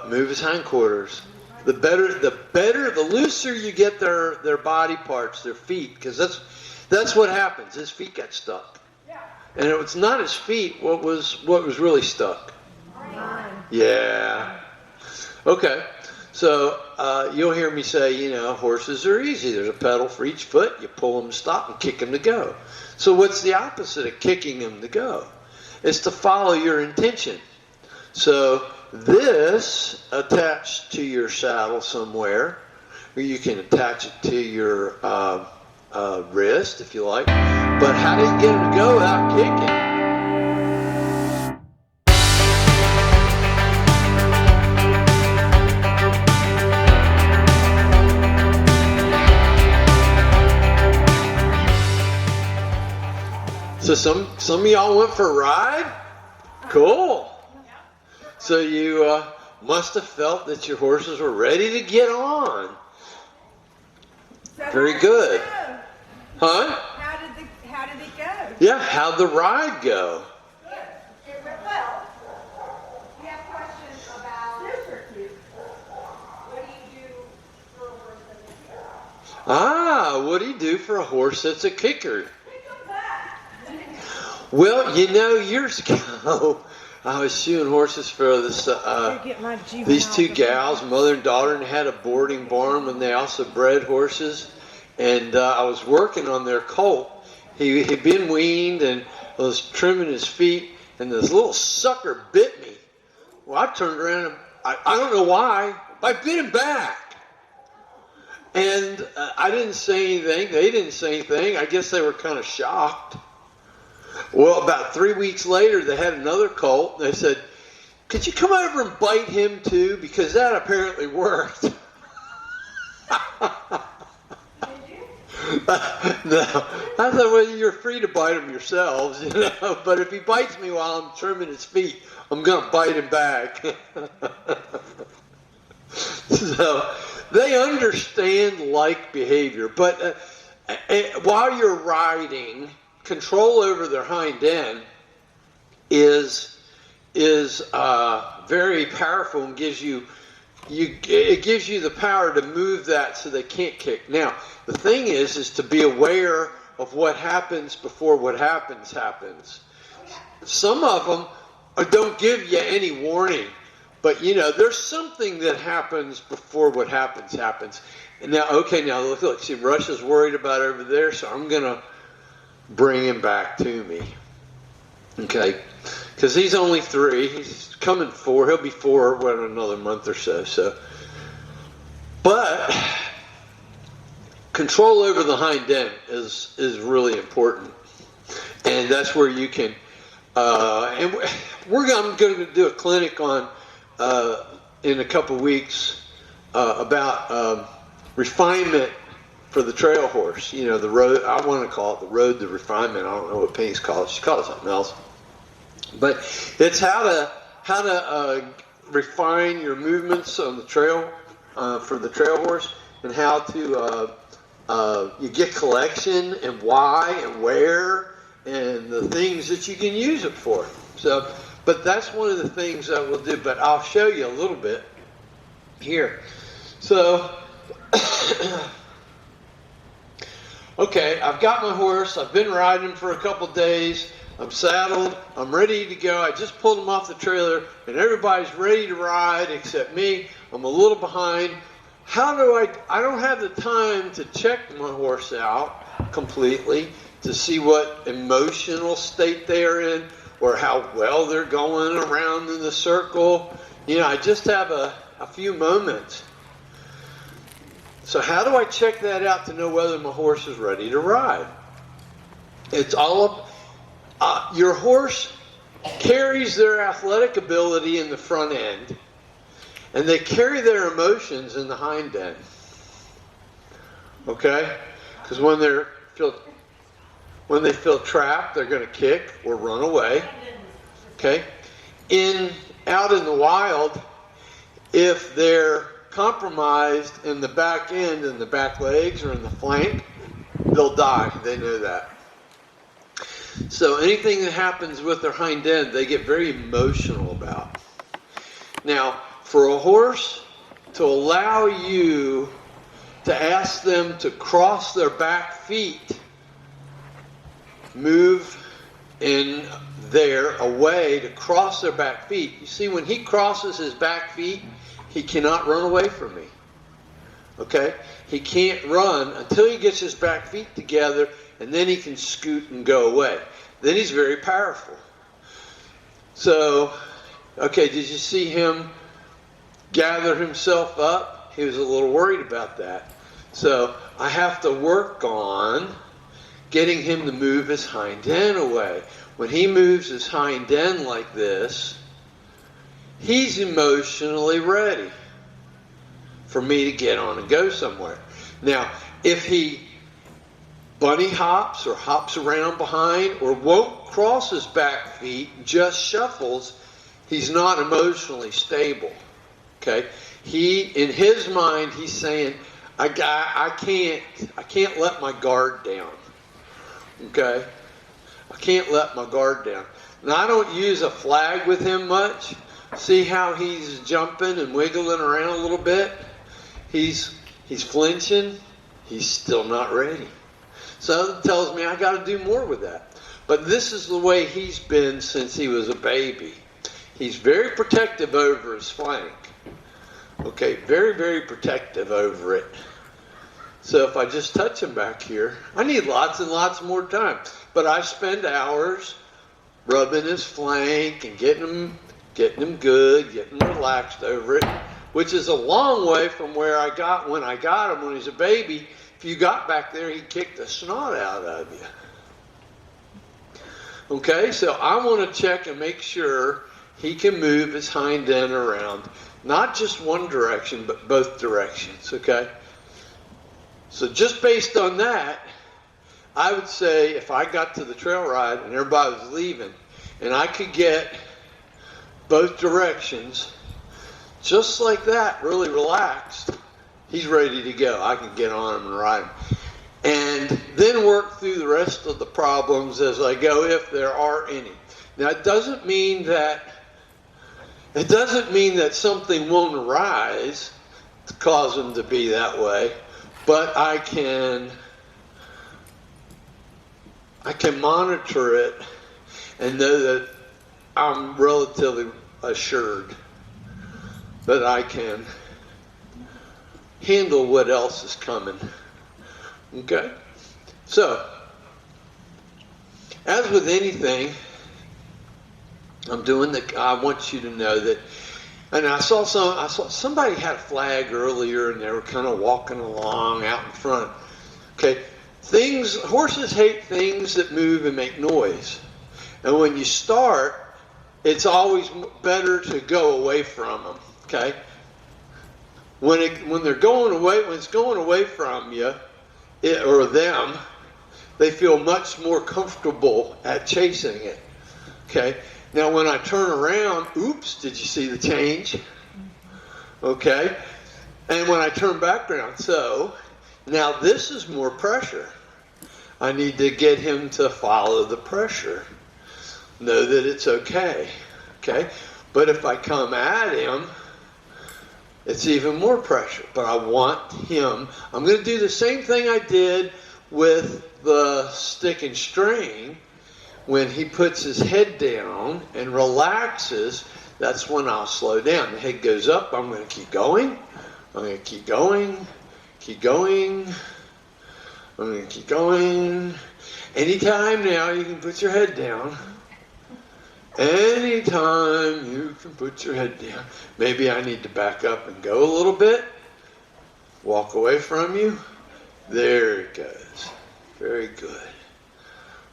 move his hindquarters. The looser you get their body parts, their feet, because that's what happens. His feet got stuck. Yeah. And it was not his feet. What was really stuck? Yeah. Okay. So you'll hear me say, horses are easy. There's a pedal for each foot. You pull them to stop and kick them to go. So what's the opposite of kicking them to go? It's to follow your intention. So this attached to your saddle somewhere, or you can attach it to your wrist if you like. But how do you get them to go without kicking? So some of y'all went for a ride? Cool. So you must have felt that your horses were ready to get on. Very good. Huh? How did it go? Yeah, how'd the ride go? Good. It went well. We have questions about what do you do for a horse that's a kicker? What do you do for a horse that's a kicker? Well, years ago, I was shoeing horses for these two gals, mother and daughter, and had a boarding barn when they also bred horses. And I was working on their colt. He'd been weaned and I was trimming his feet, and this little sucker bit me. Well, I turned around and I don't know why, but I bit him back. And I didn't say anything. They didn't say anything. I guess they were kind of shocked. Well, about 3 weeks later, they had another colt. They said, could you come over and bite him too? Because that apparently worked. No, I thought, well, you're free to bite him yourselves, but if he bites me while I'm trimming his feet, I'm going to bite him back. So they understand like behavior, but while you're riding, control over their hind end is very powerful and gives you the power to move that so they can't kick. Now, the thing is to be aware of what happens before what happens. Some of them don't give you any warning, but there's something that happens before what happens. And now, look, see, Rush is worried about over there, so I'm gonna bring him back to me. Okay, because he's only 3. He's coming 4. He'll be 4 in another month or so. But control over the hind end is really important, and that's where you can. I'm going to do a clinic on in a couple weeks about refinement for the trail horse. The road. I want to call it the road to refinement. I don't know what Penny's called it. She called it something else. But it's how to refine your movements on the trail for the trail horse, and how to you get collection and why and where and the things that you can use it for. So, but that's one of the things that we'll do. But I'll show you a little bit here. So. Okay, I've got my horse. I've been riding him for a couple days. I'm saddled. I'm ready to go. I just pulled him off the trailer, and everybody's ready to ride except me. I'm a little behind. How do I don't have the time to check my horse out completely to see what emotional state they are in or how well they're going around in the circle. I just have a few moments. So how do I check that out to know whether my horse is ready to ride? It's all your horse carries their athletic ability in the front end, and they carry their emotions in the hind end. Okay? Because when they feel trapped, they're going to kick or run away. Okay? Out in the wild, if they're compromised in the back end and the back legs or in the flank, they'll die. They know that. So anything that happens with their hind end, they get very emotional about. Now, For a horse to allow you to ask them to cross their back feet, move in there away to cross their back feet. You see, when he crosses his back feet, he cannot run away from me. Okay? He can't run until he gets his back feet together, and then he can scoot and go away. Then he's very powerful. So, okay, did you see him gather himself up? He was a little worried about that. So I have to work on getting him to move his hind end away. When he moves his hind end like this, he's emotionally ready for me to get on and go somewhere. Now, if he bunny hops or hops around behind or won't cross his back feet, just shuffles, he's not emotionally stable. Okay? In his mind, he's saying, I can't let my guard down. Okay? I can't let my guard down. Now, I don't use a flag with him much. See how he's jumping and wiggling around a little bit? He's flinching. He's still not ready. So that tells me I got to do more with that. But this is the way he's been since he was a baby. He's very protective over his flank. Okay, very, very protective over it. So if I just touch him back here, I need lots and lots more time. But I spend hours rubbing his flank and getting him good, getting him relaxed over it, which is a long way from where I got when I got him when he was a baby. If you got back there, he'd kick the snot out of you. Okay, so I want to check and make sure he can move his hind end around. Not just one direction, but both directions, okay? So just based on that, I would say if I got to the trail ride and everybody was leaving, and I could get both directions, just like that, really relaxed, he's ready to go. I can get on him and ride him. And then work through the rest of the problems as I go, if there are any. Now, it doesn't mean that something won't arise to cause him to be that way, but I can monitor it and know that I'm relatively assured that I can handle what else is coming. Okay? So, as with anything, I want you to know that, and I saw somebody had a flag earlier and they were kind of walking along out in front. Okay? Horses hate things that move and make noise. And when you start, it's always better to go away from them. Okay? When it's going away from you, or them, they feel much more comfortable at chasing it. Okay? Now when I turn around, oops, did you see the change? Okay? And when I turn back around, so now this is more pressure. I need to get him to follow the pressure. Know that it's okay. Okay? But if I come at him, it's even more pressure. But I want him, I'm going to do the same thing I did with the stick and string. When he puts his head down and relaxes, that's when I'll slow down. The head goes up, I'm going to keep going. I'm going to keep going, keep going. I'm going to keep going. Anytime now you can put your head down. Anytime you can put your head down. Maybe I need to back up and go a little bit. Walk away from you. There it goes. Very good.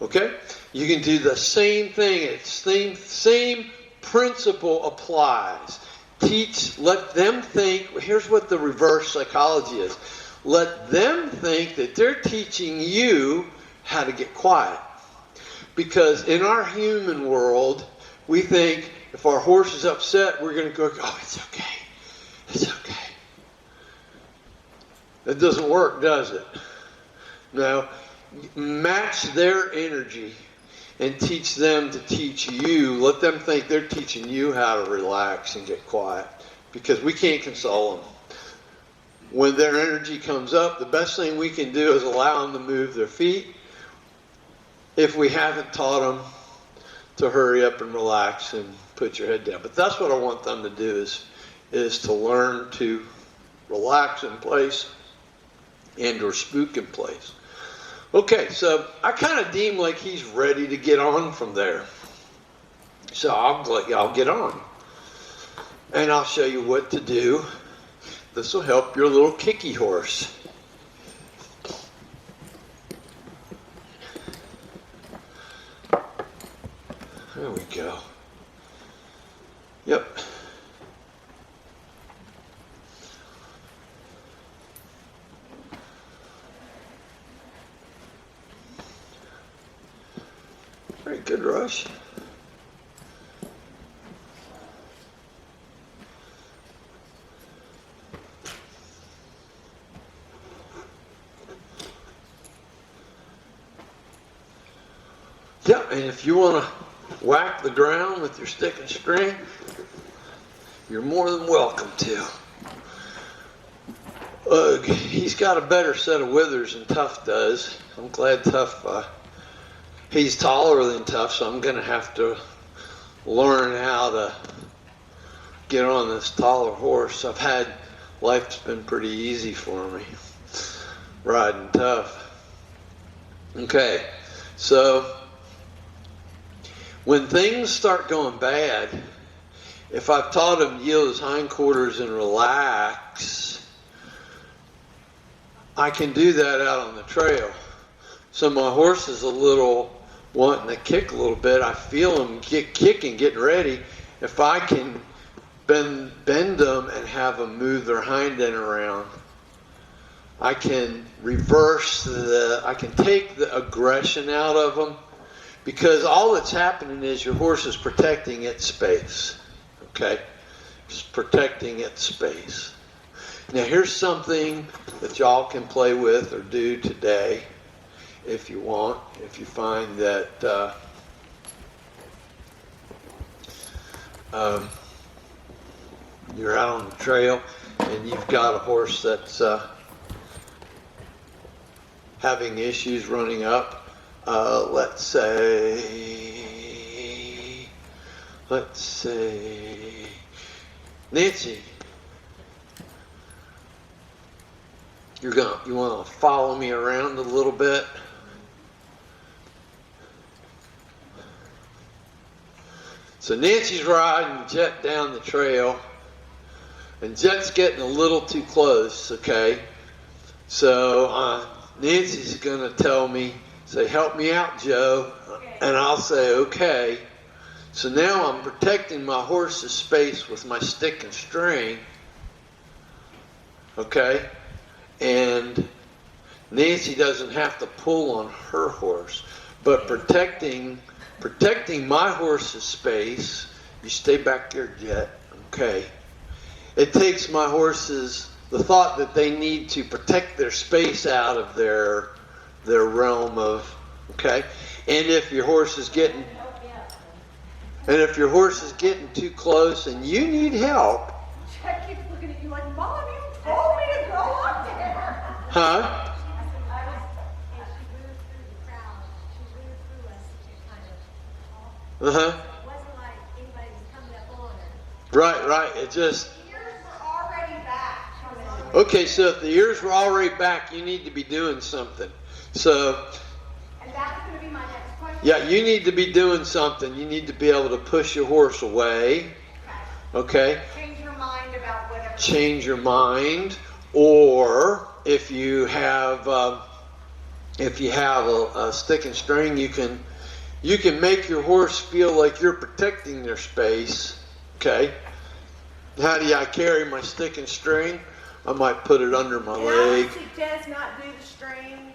Okay? You can do the same thing. It's same principle applies. Let them think, here's what the reverse psychology is. Let them think that they're teaching you how to get quiet. Because in our human world, we think if our horse is upset, we're going to go, oh, it's okay. It's okay. That doesn't work, does it? No. Match their energy and teach them to teach you. Let them think they're teaching you how to relax and get quiet. because we can't console them. When their energy comes up, the best thing we can do is allow them to move their feet if we haven't taught them to hurry up and relax and put your head down. But that's what I want them to do is to learn to relax in place and or spook in place. Okay, so I kind of deem like he's ready to get on from there. So I'll get on. And I'll show you what to do. This will help your little kicky horse. There we go. Yep. Very good, Rush. Yeah, and if you want to whack the ground with your stick and string, you're more than welcome to. He's got a better set of withers than Tough does. I'm glad Tough, he's taller than Tough, so I'm going to have to learn how to get on this taller horse. Life's been pretty easy for me, riding Tough. Okay, so when things start going bad, if I've taught him to yield his hindquarters and relax, I can do that out on the trail. So my horse is a little wanting to kick a little bit. I feel him kicking, getting ready. If I can bend them and have them move their hind end around, I can I can take the aggression out of them. Because all that's happening is your horse is protecting its space, okay? It's protecting its space. Now here's something that y'all can play with or do today if you want. If you find that you're out on the trail and you've got a horse that's having issues running up. Let's say, Nancy, you want to follow me around a little bit? So Nancy's riding Jet down the trail, and Jet's getting a little too close, okay? So Nancy's going to tell me, say, help me out, Joe. And I'll say, okay. So now I'm protecting my horse's space with my stick and string. Okay? And Nancy doesn't have to pull on her horse. But protecting my horse's space, you stay back there, Jet. Okay? It takes my horses, the thought that they need to protect their space out of their realm of, okay? And if your horse is getting too close and you need help, Jack keeps looking at you like, Mom, you told me to go up there. huh? Uh-huh. Right. It just. The ears were already back. Okay, so if the ears were already back, you need to be doing something. So. And that's going to be my next question. Yeah, you need to be doing something. You need to be able to push your horse away. Okay? Change your mind about whatever. Change your mind. Or if you have a stick and string, you can make your horse feel like you're protecting their space. Okay? How do I carry my stick and string? I might put it under my leg. I would suggest not do the string.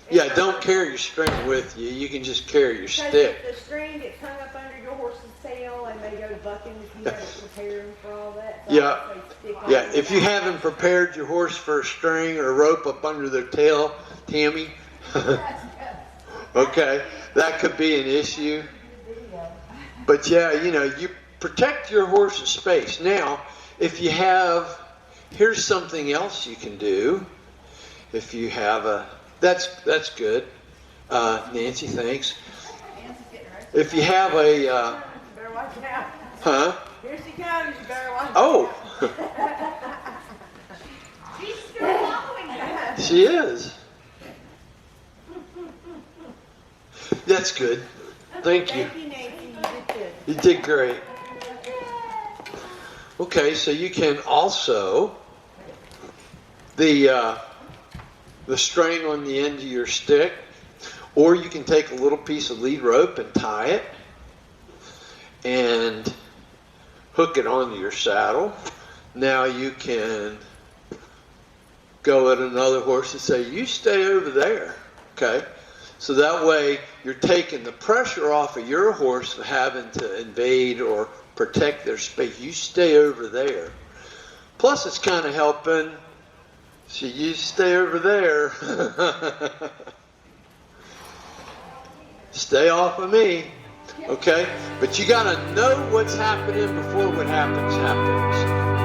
Yeah, don't carry your string with you. You can just carry your stick. Because the string gets hung up under your horse's tail and they go bucking if you haven't prepared them for all that. So Yeah, if you haven't prepared your horse for a string or a rope up under their tail, Tammy, okay, that could be an issue. But yeah, you protect your horse's space. Now, if you have, here's something else you can do. If you have a, that's good. Nancy, thanks. If you have a, better watch out. huh? Here she comes, you better watch out. Oh, She's still following you. she is. That's good. Thank you. Thank you, Nancy. You did good. You did great. Okay, so you can also, the string on the end of your stick, or you can take a little piece of lead rope and tie it and hook it onto your saddle. Now you can go at another horse and say, you stay over there, okay? So that way you're taking the pressure off of your horse of having to invade or protect their space. You stay over there. Plus it's kind of helping. So you stay over there. Stay off of me. Okay? But you got to know what's happening before what happens.